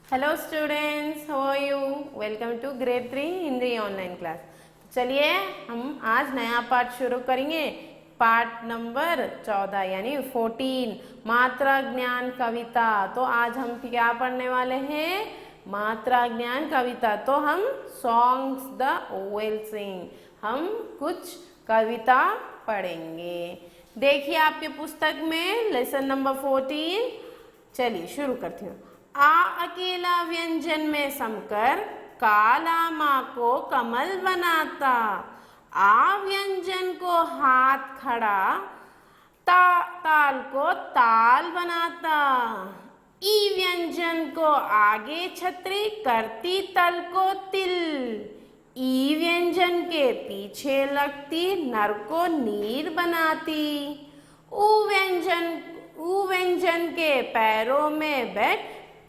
Hello students, how are you? Welcome to grade 3 Hindi online class. चलिए हम आज नया पाठ शुरू करेंगे। पाठ नंबर 14 यानी 14 मात्रा ज्ञान कविता। तो आज हम क्या पढ़ने वाले हैं? मात्रा ज्ञान कविता। तो हम सॉन्ग्स द ओवेल सिंग, हम कुछ कविता पढ़ेंगे। देखिए आपके पुस्तक में लेसन नंबर 14। चलिए शुरू करती हूँ। आ अकेला व्यंजन में समकर काला माँ को कमल बनाता। आ व्यंजन को हाथ खड़ा ताल को ताल बनाता। ई व्यंजन को आगे छतरी करती तल को तिल। ई व्यंजन के पीछे लगती नर को नीर बनाती। ऊ व्यंजन के पैरों में बैठ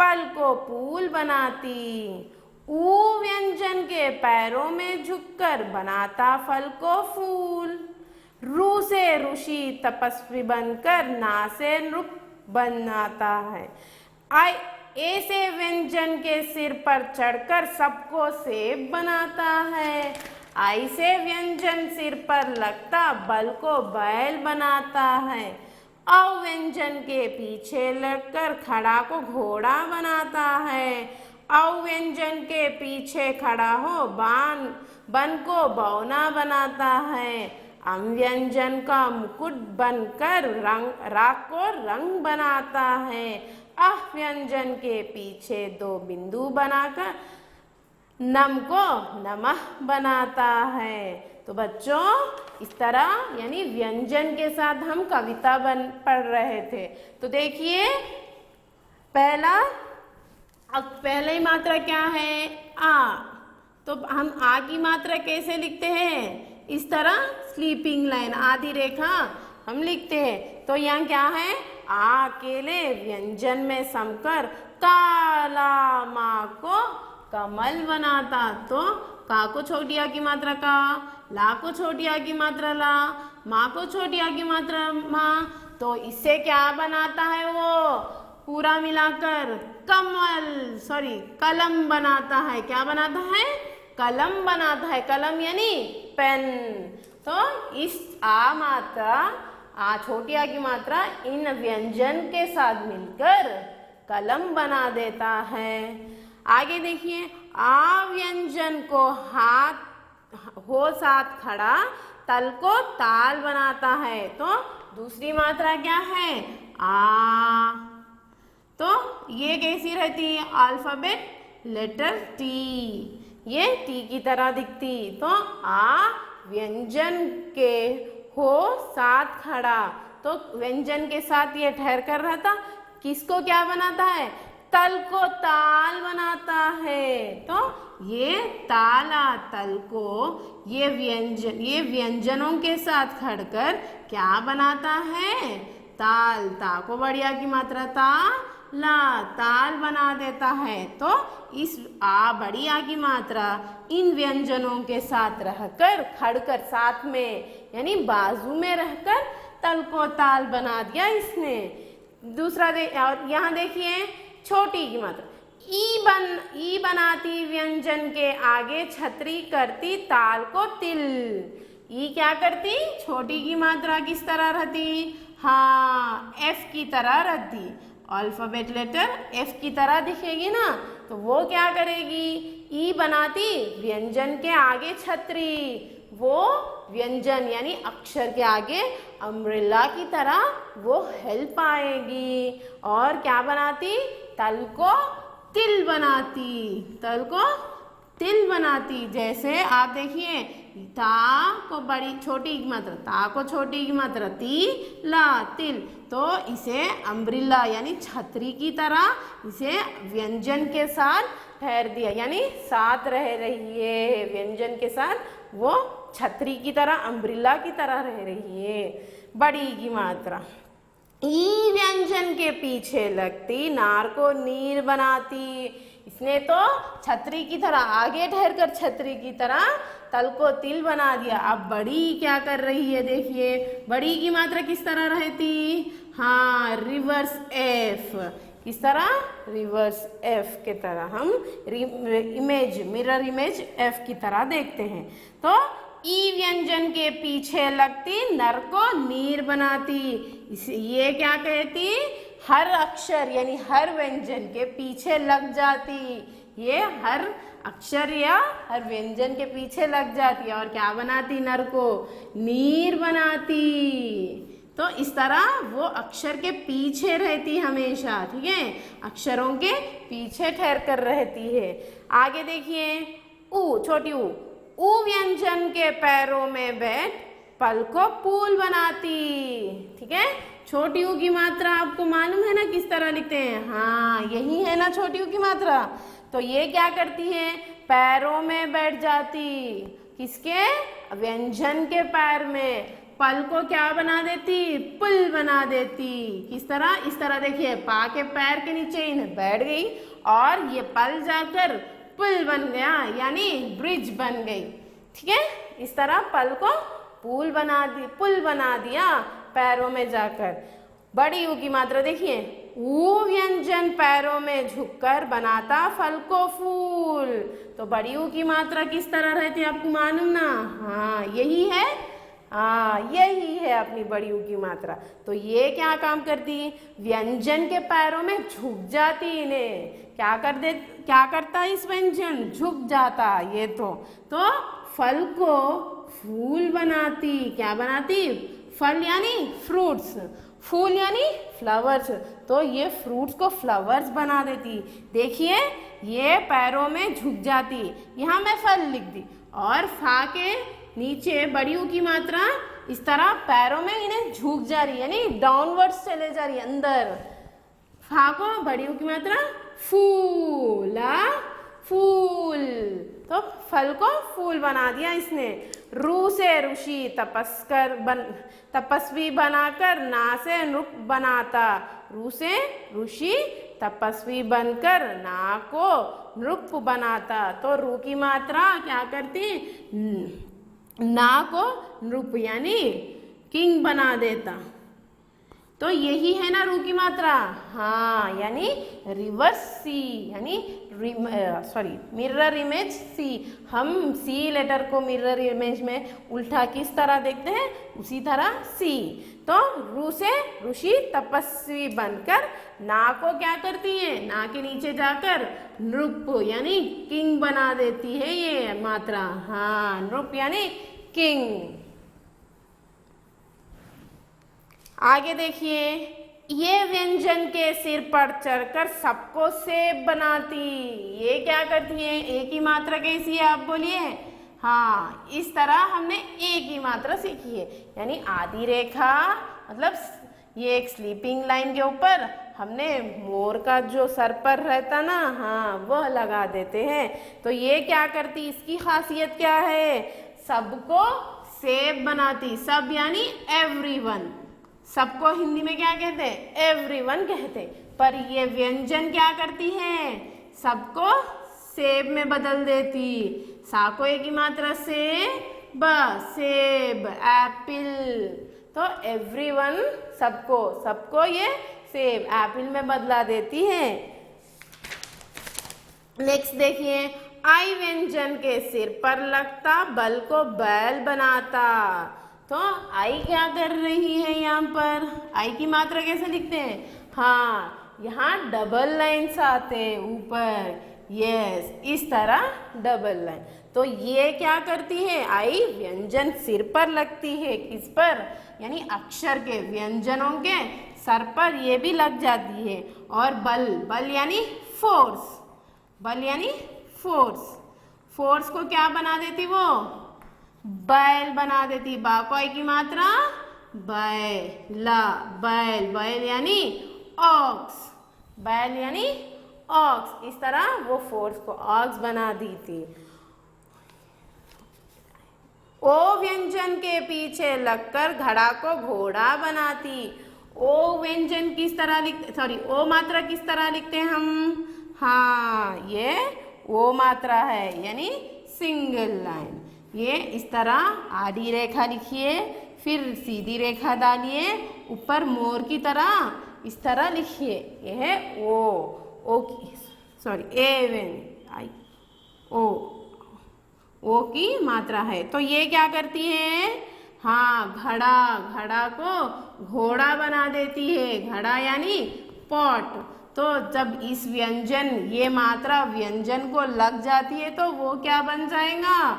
पल को फूल बनाती। ऊ व्यंजन के पैरों में झुककर बनाता फल को फूल। रू से ऋषि तपस्वी बनकर ना से नृप बनाता है। ए से व्यंजन के सिर पर चढ़कर सबको सेब बनाता है। आई से व्यंजन सिर पर लगता बल को बैल बनाता है। औ व्यंजन के पीछे लगकर खड़ा को घोड़ा बनाता है। औ व्यंजन के पीछे खड़ा हो बन को बौना बनाता है। अम व्यंजन का मुकुट बनकर राख को रंग बनाता है। अह व्यंजन के पीछे दो बिंदु बनाकर नम को नमः बनाता है। तो बच्चों इस तरह यानी व्यंजन के साथ हम कविता पढ़ रहे थे। तो देखिए पहली मात्रा क्या है? आ। तो हम आ की मात्रा कैसे लिखते हैं? इस तरह स्लीपिंग लाइन आधी रेखा हम लिखते हैं। तो यहाँ क्या है? आ अकेले व्यंजन में समकर काला माँ को कमल बनाता। तो का को छोटी आ की मात्रा का, ला को छोटी आ की मात्रा ला, माँ को छोटी आ की मात्रा माँ। तो इससे क्या बनाता है? वो पूरा मिलाकर कलम बनाता है। क्या बनाता है? कलम बनाता है। कलम यानी पेन। तो इस आ मात्रा, आ छोटी आ की मात्रा इन व्यंजन के साथ मिलकर कलम बना देता है। आगे देखिए, आ व्यंजन को साथ खड़ा तल को ताल बनाता है। तो दूसरी मात्रा क्या है? आ। तो ये कैसी रहती है? अल्फाबेट लेटर टी, ये टी की तरह दिखती। तो आ व्यंजन के हो साथ खड़ा, तो व्यंजन के साथ ये ठहर कर रहता। किसको क्या बनाता है? तल को ताल बनाता है। तो ये ताला तल को ये व्यंजनों के साथ खड़कर क्या बनाता है? ताल। ता को बढ़िया की मात्रा ता ला, ताल बना देता है। तो इस आ बड़ी आ की मात्रा इन व्यंजनों के साथ रहकर खड़कर साथ में यानी बाजू में रहकर तल को ताल बना दिया इसने। दूसरा और यहाँ देखिए छोटी की मात्रा ई बनाती व्यंजन के आगे छतरी करती ताल को तिल। ई क्या करती? छोटी की मात्रा किस तरह रहती? हाँ, एफ की तरह रहती। अल्फाबेट लेटर एफ की तरह दिखेगी ना, तो वो क्या करेगी? ई बनाती व्यंजन के आगे छतरी। वो व्यंजन यानी अक्षर के आगे अम्ब्रेला की तरह वो हेल्प आएगी। और क्या बनाती? तल को तिल बनाती। तल को तिल बनाती। जैसे आप देखिए, ता को बड़ी छोटी की मात्रा ता को छोटी की मात्रा ती ला तिल। तो इसे अम्ब्रेला यानी छतरी की तरह इसे व्यंजन के साथ ठहर दिया, यानी साथ रह रही है व्यंजन के साथ। वो छतरी की तरह अम्ब्रेला की तरह रह रही है। बड़ी की मात्रा ई व्यंजन के पीछे लगती नार को नीर बनाती। इसने तो छतरी की तरह आगे ठहर कर छतरी की तरह तल को तिल बना दिया। अब बड़ी क्या कर रही है? देखिए बड़ी की मात्रा किस तरह रहती? हाँ, रिवर्स एफ। किस तरह, रिवर्स एफ के तरह हम इमेज, मिरर इमेज एफ की तरह देखते हैं। तो ई व्यंजन के पीछे लगती नर को नीर बनाती, ये क्या कहती, हर अक्षर यानी हर व्यंजन के पीछे लग जाती, ये हर अक्षर या हर व्यंजन के पीछे लग जाती और क्या बनाती, नर को नीर बनाती। तो इस तरह वो अक्षर के पीछे रहती हमेशा, ठीक है, अक्षरों के पीछे ठहर कर रहती है। आगे देखिए, ऊ, छोटी ऊ व्यंजन के पैरों में बैठ पल को पुल बनाती, ठीक है। छोटी ऊ की मात्रा आपको मालूम है ना किस तरह लिखते हैं, हाँ यही है ना छोटी ऊ की मात्रा। तो ये क्या करती है, पैरों में बैठ जाती, किसके, व्यंजन के पैर में, पल को क्या बना देती, पुल बना देती। किस तरह, इस तरह देखिए, पा के पैर के नीचे इन्हें बैठ गई और ये पल जाकर पुल बन गया, यानी ब्रिज बन गई, ठीक है। इस तरह पल को पुल बना दिया पैरों में जाकर। बड़ी ऊ की मात्रा देखिए, ऊ व्यंजन पैरों में झुककर बनाता फल को फूल। तो बड़ी ऊ की मात्रा किस तरह रहती है आपको मालूम ना, हाँ यही है, हाँ यही है अपनी बड़ी ऊ की मात्रा। तो ये क्या काम करती, व्यंजन के पैरों में झुक जाती, इन्हें क्या करता इस व्यंजन, झुक जाता ये तो फल को फूल बनाती, क्या बनाती, फल यानी फ्रूट्स, फूल यानी फ्लावर्स, तो ये फ्रूट्स को फ्लावर्स बना देती। देखिए ये पैरों में झुक जाती, यहाँ मैं फल लिख दी और फा के नीचे बड़ी ऊ की मात्रा इस तरह पैरों में इन्हें झुक जा रही है, यानी डाउनवर्ड्स चले जा रही है अंदर। फा को बड़ी ऊ की मात्रा फूला, फूल, तो फल को फूल बना दिया इसने। रू से ऋषि तपस्वी बनाकर ना से नृप बनाता, रू से ऋषि तपस्वी बनकर ना को नृप बनाता। तो रू की मात्रा क्या करती, ना को नृप यानी किंग बना देता। तो यही है ना रू की मात्रा, हाँ यानी रिवर्स सी, यानी मिरर इमेज सी। हम सी लेटर को मिरर इमेज में उल्टा किस तरह देखते हैं, उसी तरह सी। तो रू से ऋषि तपस्वी बनकर ना को क्या करती है, ना के नीचे जाकर नृप यानी किंग बना देती है ये मात्रा, हाँ नृप यानी किंग। आगे देखिए, ये व्यंजन के सिर पर चढ़कर सबको सेब बनाती, ये क्या करती है, एक ही मात्रा कैसी है आप बोलिए, हाँ इस तरह हमने एक ही मात्रा सीखी है, यानी आधी रेखा मतलब ये एक स्लीपिंग लाइन के ऊपर हमने मोर का जो सर पर रहता ना, हाँ वह लगा देते हैं। तो ये क्या करती, इसकी खासियत क्या है, सबको सेब बनाती, सब यानी एवरीवन, सबको हिंदी में क्या कहते हैं, एवरीवन कहते। पर ये व्यंजन क्या करती है, सबको सेब में बदल देती। सा को एक ही मात्रा से, ब सेब, एप्पल। तो एवरीवन सबको ये सेब एप्पल में बदला देती है। नेक्स्ट देखिए, आई व्यंजन के सिर पर लगता बल को बैल बनाता। तो आई क्या कर रही है यहाँ पर, आई की मात्रा कैसे लिखते हैं, हाँ यहाँ डबल लाइन्स आते हैं ऊपर, यस इस तरह डबल लाइन। तो ये क्या करती है, आई व्यंजन सिर पर लगती है, किस पर, यानी अक्षर के व्यंजनों के सर पर ये भी लग जाती है। और बल यानी फोर्स, बल यानी फोर्स को क्या बना देती, वो बैल बना देती। बाकोई की मात्रा बैला, बैल यानी ऑक्स, बैल यानी ऑक्स, इस तरह वो फोर्स को ऑक्स बना दी थी। ओ व्यंजन के पीछे लगकर घड़ा को घोड़ा बनाती। ओ व्यंजन किस तरह ओ मात्रा किस तरह लिखते हैं हम, हाँ ये ओ मात्रा है, यानी सिंगल लाइन। ये इस तरह आधी रेखा लिखिए, फिर सीधी रेखा डालिए, ऊपर मोर की तरह इस तरह लिखिए। ये है ओ की, सॉरी आई ओ की मात्रा है। तो ये क्या करती है, हाँ घड़ा को घोड़ा बना देती है। घड़ा यानी पॉट। तो जब इस व्यंजन, ये मात्रा व्यंजन को लग जाती है तो वो क्या बन जाएगा,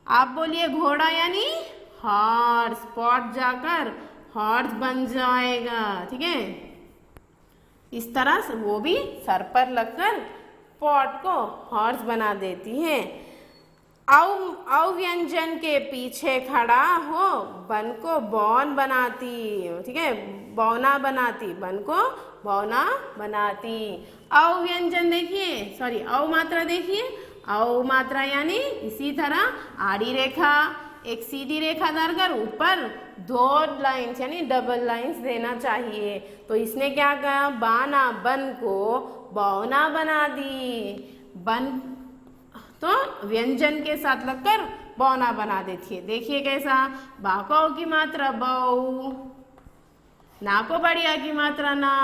आप बोलिए घोड़ा यानी हॉर्स। पॉट जाकर हॉर्स बन जाएगा। ठीक है, इस तरह से वो भी सर पर लगकर पॉट को हॉर्स बना देती है। औ व्यंजन के पीछे खड़ा हो बन को बौन बनाती। ठीक है, बौना बनाती, बन को बौना बनाती। औ व्यंजन देखिए, सॉरी औ मात्रा देखिए। औ मात्रा यानी इसी तरह आड़ी रेखा, एक सीधी रेखा डालकर ऊपर दो लाइंस यानी डबल लाइंस देना चाहिए। तो इसने क्या कहा, बाना, बन को बौना बना दी। बन तो व्यंजन के साथ लगकर बौना बना देती है। देखिए कैसा, बाको की मात्रा बौ, ना को बढ़िया की मात्रा ना,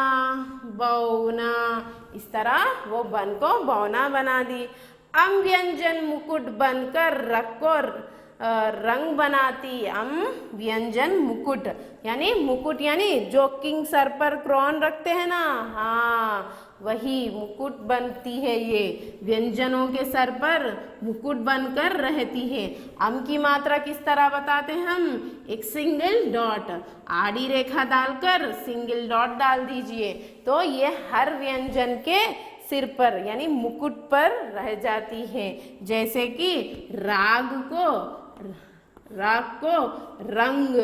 बौना। इस तरह वो बन को बौना बना दी। अम व्यंजन मुकुट बनकर रक को रंग बनाती। अम व्यंजन मुकुट यानी मुकुट यानी जो किंग सर पर क्राउन रखते हैं ना, हाँ वही मुकुट बनती है। ये व्यंजनों के सर पर मुकुट बनकर रहती है। अम की मात्रा किस तरह बताते हैं हम, एक सिंगल डॉट, आड़ी रेखा डालकर सिंगल डॉट डाल दीजिए। तो ये हर व्यंजन के सिर पर यानी मुकुट पर रह जाती है। जैसे कि राग को रंग,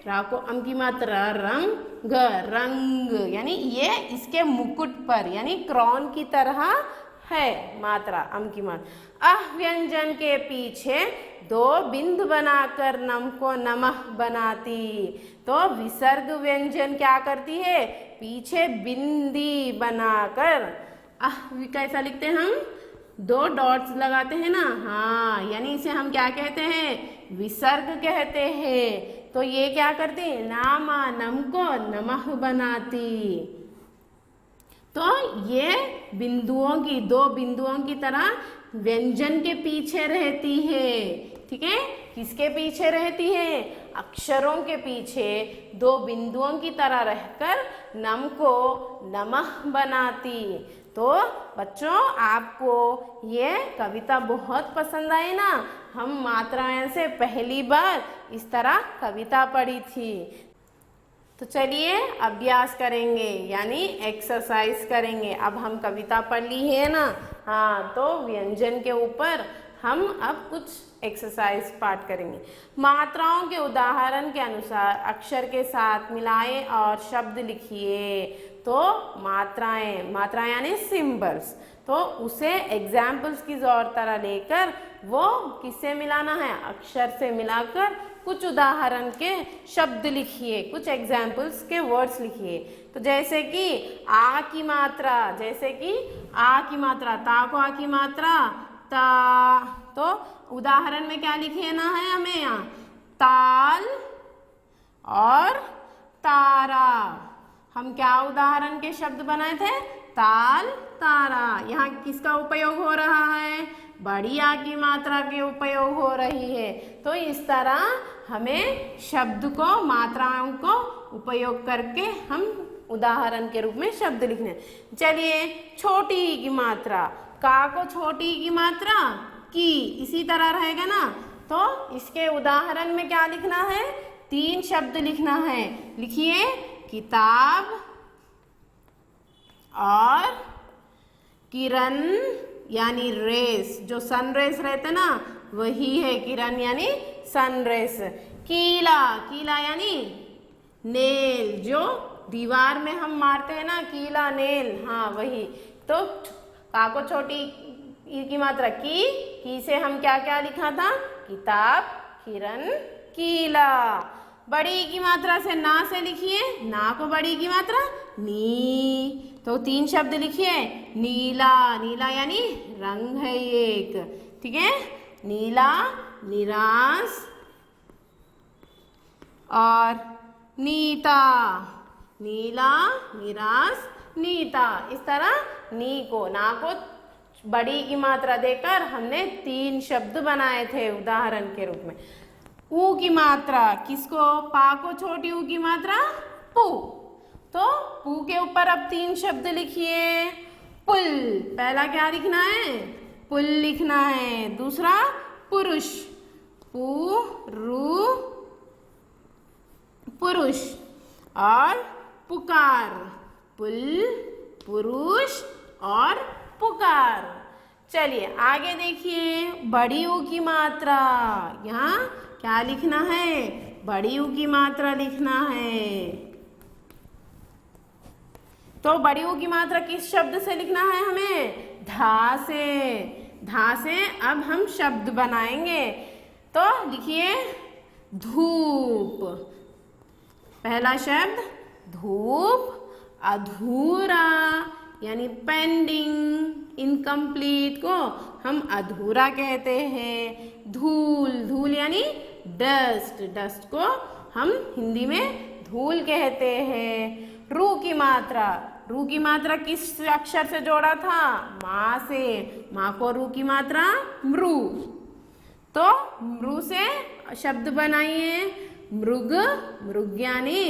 रा को अम की मात्रा रंग यानी ये इसके मुकुट पर यानी क्राउन की तरह है मात्रा, अम की मात्रा। अह व्यंजन के पीछे दो बिंद बनाकर नम को नमः बनाती। तो विसर्ग व्यंजन क्या करती है, पीछे बिंदी बनाकर कैसा लिखते हैं हम, दो डॉट्स लगाते हैं ना, हाँ यानी इसे हम क्या कहते हैं, विसर्ग कहते हैं। तो ये क्या करते हैं, नामा नम को नमः बनाती। तो ये बिंदुओं की, दो बिंदुओं की तरह व्यंजन के पीछे रहती है। ठीक है, किसके पीछे रहती है, अक्षरों के पीछे दो बिंदुओं की तरह रहकर नम को नमः बनाती। तो बच्चों आपको ये कविता बहुत पसंद आई ना। हम मात्राएं से पहली बार इस तरह कविता पढ़ी थी। तो चलिए अभ्यास करेंगे यानी एक्सरसाइज करेंगे। अब हम कविता पढ़ ली है ना, हाँ तो व्यंजन के ऊपर हम अब कुछ एक्सरसाइज पाठ करेंगे। मात्राओं के उदाहरण के अनुसार अक्षर के साथ मिलाएं और शब्द लिखिए। तो मात्राएं यानी सिंबल्स, तो उसे एग्जाम्पल्स की जोर तरह लेकर वो किससे मिलाना है, अक्षर से मिलाकर कुछ उदाहरण के शब्द लिखिए, कुछ एग्जाम्पल्स के वर्ड्स लिखिए। तो जैसे कि आ की मात्रा, जैसे कि आ की मात्रा, ता को आ की मात्रा ता। तो उदाहरण में क्या लिखे ना है हमें यहाँ, ताल और तारा। हम क्या उदाहरण के शब्द बनाए थे, ताल तारा। यहाँ किसका उपयोग हो रहा है, बड़ी आ की मात्रा के उपयोग हो रही है। तो इस तरह हमें शब्द को, मात्राओं को उपयोग करके हम उदाहरण के रूप में शब्द लिखने। चलिए छोटी की मात्रा, का को छोटी की मात्रा की, इसी तरह रहेगा ना। तो इसके उदाहरण में क्या लिखना है, 3 शब्द लिखना है। लिखिए किताब और किरण यानी रेस, जो सन रेस रहते ना वही है किरण यानी सन रेस। कीला, कीला यानी नेल, जो दीवार में हम मारते हैं ना कीला नेल, हाँ वही। तो का को छोटी ई की मात्रा की से हम क्या क्या लिखा था, किताब, किरण, कीला। बड़ी की मात्रा से ना से लिखिए, ना को बड़ी की मात्रा नी। तो 3 शब्द लिखिए, नीला, नीला यानी रंग है एक, ठीक है, नीला, निराश और नीता, नीला, निराश, नीता। इस तरह नी को, ना को बड़ी की मात्रा देकर हमने 3 शब्द बनाए थे उदाहरण के रूप में। ऊ की मात्रा किसको? पा को छोटी ऊ की मात्रा पू। तो पू के ऊपर अब 3 शब्द लिखिए। पुल, पहला क्या लिखना है? पुल लिखना है। दूसरा पुरुष, पुरुष। और पुकार, पुल, पुरुष और पुकार। चलिए आगे देखिए, बड़ी ऊ की मात्रा, यहाँ क्या लिखना है? बड़ी ऊ की मात्रा लिखना है। तो बड़ी ऊ की मात्रा किस शब्द से लिखना है हमें? धा से। धा से अब हम शब्द बनाएंगे। तो लिखिए धूप। पहला शब्द धूप। अधूरा यानी पेंडिंग, इनकम्प्लीट को हम अधूरा कहते हैं। धूल, धूल यानी डस्ट, डस्ट को हम हिंदी में धूल कहते हैं। रू की मात्रा, रू की मात्रा किस अक्षर से जोड़ा था? माँ से। माँ को रू की मात्रा मृ। तो मृ से शब्द बनाइए। मृग, मृग यानी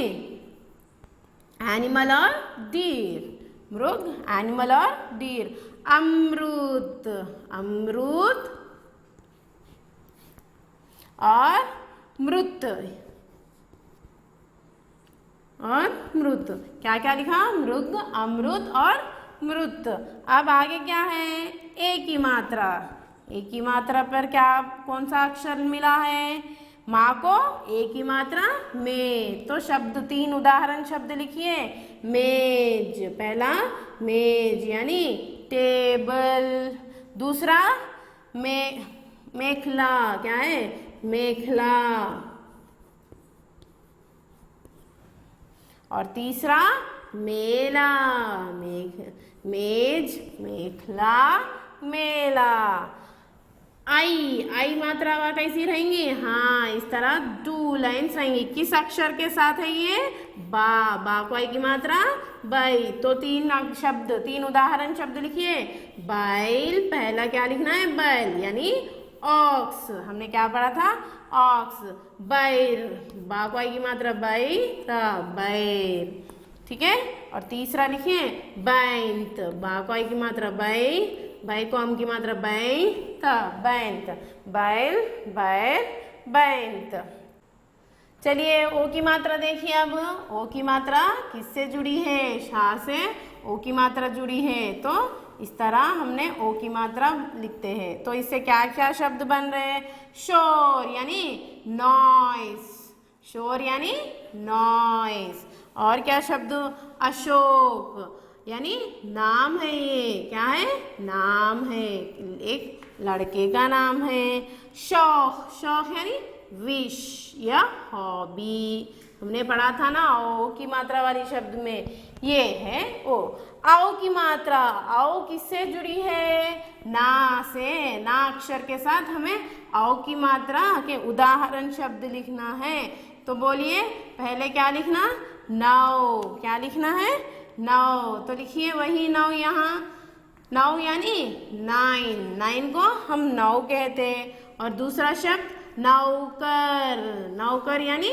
एनिमल और डीर। मृग, एनिमल और डीर। अमृत, अमृत और मृत, और मृत। क्या क्या लिखा? मृग, अमृत और मृत। अब आगे क्या है? ए की मात्रा। ए की मात्रा पर क्या, कौन सा अक्षर मिला है? माँ को ए की मात्रा में। तो शब्द 3 उदाहरण शब्द लिखिए। मेज, पहला मेज यानी टेबल। दूसरा मेखला, क्या है? मेखला। और तीसरा मेला, मेज, मेखला, मेला। आई मात्रा कैसी रहेंगी? हाँ, इस तरह 2 लाइन्स रहेंगी। किस अक्षर के साथ है ये? बा को आई की मात्रा बाई। तो 3 शब्द, 3 उदाहरण शब्द लिखिए। बैल, पहला क्या लिखना है? बैल यानी ऑक्स। हमने क्या पढ़ा था? ऑक्स। बैल, बा को आई की मात्रा बाई, बैल। ठीक है। और तीसरा लिखिए बैंत, बा को आई की मात्रा बाई, बाई को आम की मात्रा बैंत, बैंत। बैल, बैल, बैंत। चलिए ओ की मात्रा देखिए। अब ओ की मात्रा किससे जुड़ी है? शा से ओ की मात्रा जुड़ी है। तो इस तरह हमने ओ की मात्रा लिखते हैं। तो इससे क्या क्या शब्द बन रहे हैं? शोर यानी नॉइस, शोर यानी नॉइस। और क्या शब्द? अशोक यानी नाम है। ये क्या है? नाम है, एक लड़के का नाम है। शौक, शौक यानी विश या हॉबी। हमने पढ़ा था ना ओ की मात्रा वाली शब्द में, ये है ओ। आओ की मात्रा, आओ किससे जुड़ी है? ना से। ना अक्षर के साथ हमें आओ की मात्रा के उदाहरण शब्द लिखना है। तो बोलिए पहले क्या लिखना? नौ। क्या लिखना है? नौ। तो लिखिए वही नौ यहाँ। नौ यानी 9, 9 को हम नौ कहते हैं। और दूसरा शब्द नौकर, नौकर यानी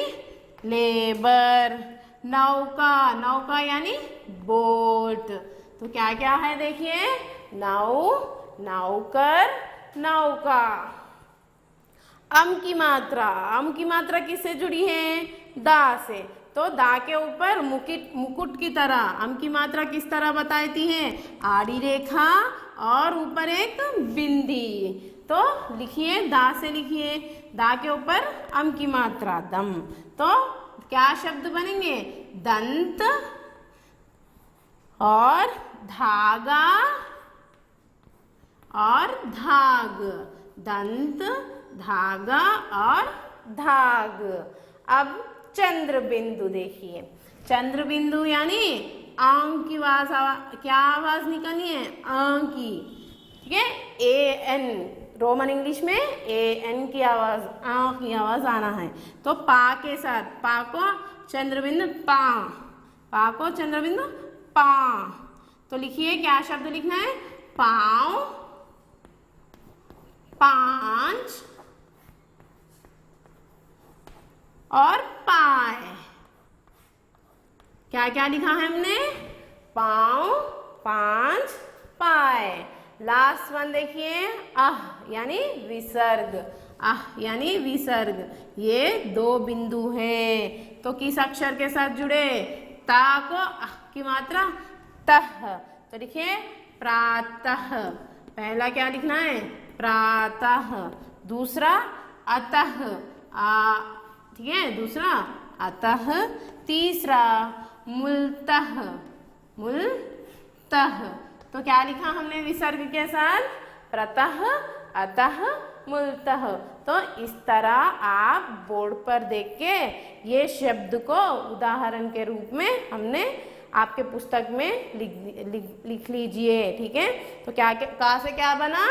लेबर। नौका, नौका यानी बोट। तो क्या क्या है देखिए? नौ, नौकर, नौका। अम की मात्रा, अम की मात्रा किससे जुड़ी है? दा से। तो दा के ऊपर मुकुट की तरह अम की मात्रा किस तरह बताती है? आड़ी रेखा और ऊपर एक बिंदी। तो लिखिए दा से, लिखिए दा के ऊपर अम की मात्रा दम। तो क्या शब्द बनेंगे? दंत और धागा और धाग। दंत, धागा और धाग। अब चंद्र बिंदु देखिए। चंद्र बिंदु यानी आंख की आवाज, क्या आवाज निकलनी है? आंख की। ठीक है। AN, रोमन इंग्लिश में AN की आवाज, आंख की आवाज आना है। तो पा के साथ, पा को चंद्र बिंदु पा, पा को चंद्र बिंदु पा। तो लिखिए क्या शब्द लिखना है, पाँव, पांच और पाए। क्या क्या लिखा है हमने, पाँव, पांच, पाए। लास्ट वन देखिए, आह यानी विसर्ग, आह यानी विसर्ग। ये दो बिंदु हैं तो किस अक्षर के साथ जुड़े, ता को आह की मात्रा तह। तो लिखिए प्रातः, पहला क्या लिखना है, प्रातः। दूसरा अतः, ठीक है, दूसरा अतः। तीसरा मूलतः, मूलतः। तो क्या लिखा हमने विसर्ग के साथ, प्रतः, अतः, मूलतः। तो इस तरह आप बोर्ड पर देख के ये शब्द को उदाहरण के रूप में हमने आपके पुस्तक में लिख लीजिए, ठीक है। तो क्या कहाँ से क्या बना,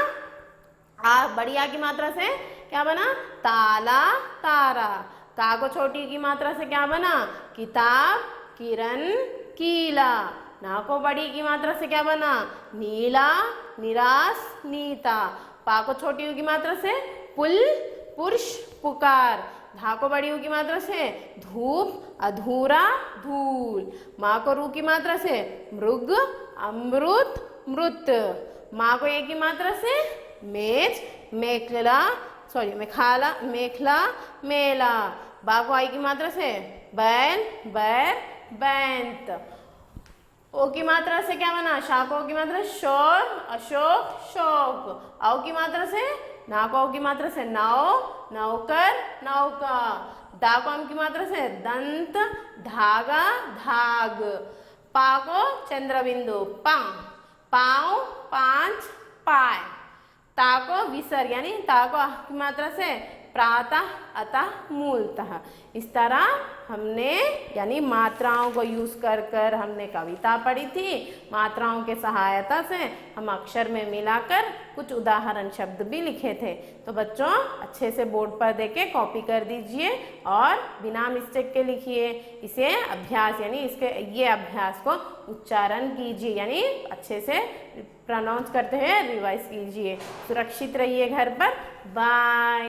बड़ी आ की मात्रा से क्या बना, ताला, तारा। ता को छोटी की मात्रा से क्या बना, किताब, किरण, कीला। ना को बड़ी की मात्रा से क्या बना, नीला, निराश, नीता। पा को छोटी की मात्रा से पुल, पुरुष, पुकार। धा को बड़ी की मात्रा से धूप, अधूरा, धूल। माँ को रू की मात्रा से मृग, अमृत, मृत। माँ को ए की मात्रा से मेज, मेखला, मेखाला, मेखला, मेला। बा को आई की मात्रा से बैल, बैर, बैंत। ओ की मात्रा से क्या बना, शा को की मात्रा शोर, अशोक, शोक। औ की मात्रा से ना को की मात्रा से नौ, नौकर, नौका। दा को की मात्रा से दंत, धागा, धाग। पा को चंद्र बिंदु पा, पाँव, पांच, पाए। ता को विसर्ग यानी ता को की मात्रा से प्रातः, अतः, मूलतः। इस तरह हमने यानी मात्राओं को यूज कर कर हमने कविता पढ़ी थी। मात्राओं के सहायता से हम अक्षर में मिलाकर कुछ उदाहरण शब्द भी लिखे थे। तो बच्चों अच्छे से बोर्ड पर देके कॉपी कर दीजिए और बिना मिस्टेक के लिखिए। इसे अभ्यास यानी ये अभ्यास को उच्चारण कीजिए, यानी अच्छे से प्रोनाउंस करते हुए रिवाइज कीजिए। सुरक्षित रहिए घर पर। बाय।